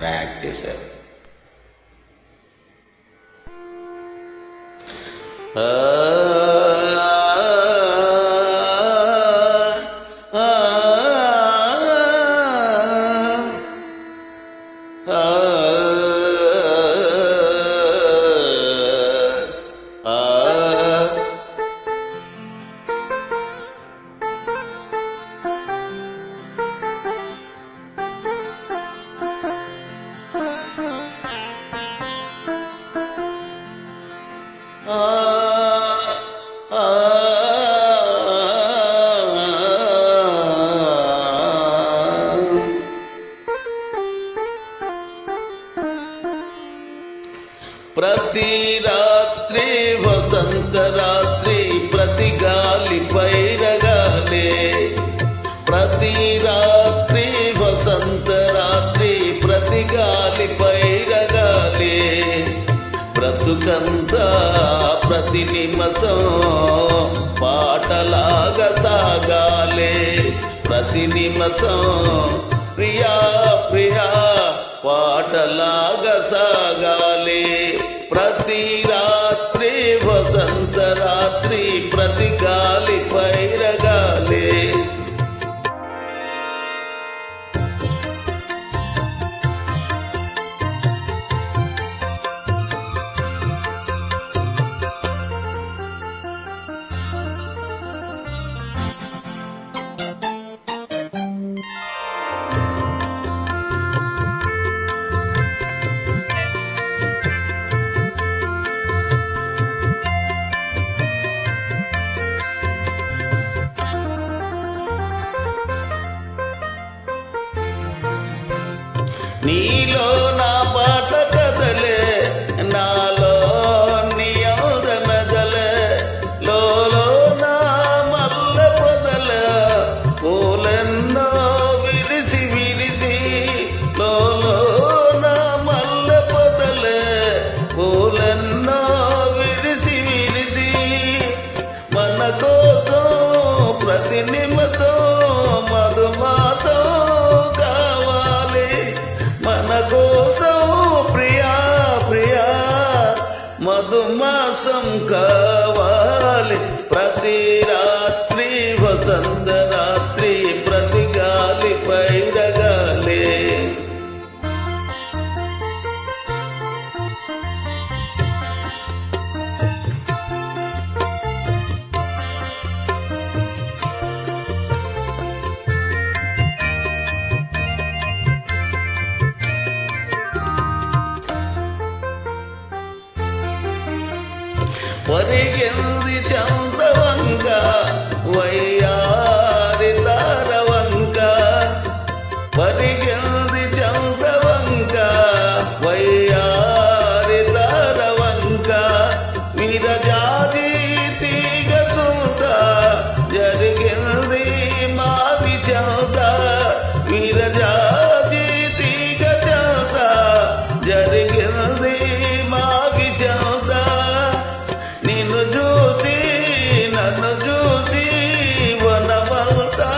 Practice. ప్రతి రాత్రి వసంత రాత్రి ప్రతి గాలి పైరగాలే, ప్రతి రాత్రి వసంత రాత్రి ప్రతి గాలి పైరగాలే, బ్రతుకంతా ప్రతి నిమిషం పాటలాగా సాగాలే, ప్రతి నిమిషం ప్రియా ప్రియా పాటలాగా సాగాలే, ప్రతి రాత్రి వసంత రాత్రి ప్రతి గాలి పైరగాలే. నీలో నా పాట కదలే, నాలో నీ ఔద మెదలే, లోలో నా మల్ల పొదల పూలెన్నో విరిసి విరిసి, లోలో నా మల్ల పొదలే పూలెన్నో విరిసి విరిసి, మన కోసం ప్రతి నిమిషం మధుమాసం కావాలి, మన కోసం ప్రియా ప్రియా మధుమాసం కావాలి, ప్రతి రాత్రి వసంత రాత్రి ప్రతి గాలి పైరగాలే. పరిగింది చంద్రవంక వయ్యారి తారవంక, పరిగింది చంద్రవంక వయ్యారి తారవంక, విరజాది తీగ సూత జరిగింది మావి చౌత, విరజాది తీగ చౌత జరిగింది మావి చౌత, నిన్ను చూసి నన్ను చూసి వనమంతా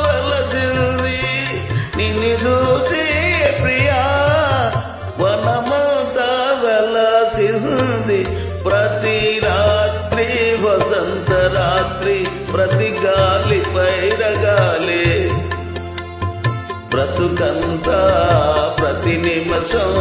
వెలసింది, నిన్ను చూసి ప్రియా వనమంతా వెలసింది, ప్రతి రాత్రి వసంత రాత్రి ప్రతి గాలి పైరగాలే, బ్రతుకంతా ప్రతి నిమిషం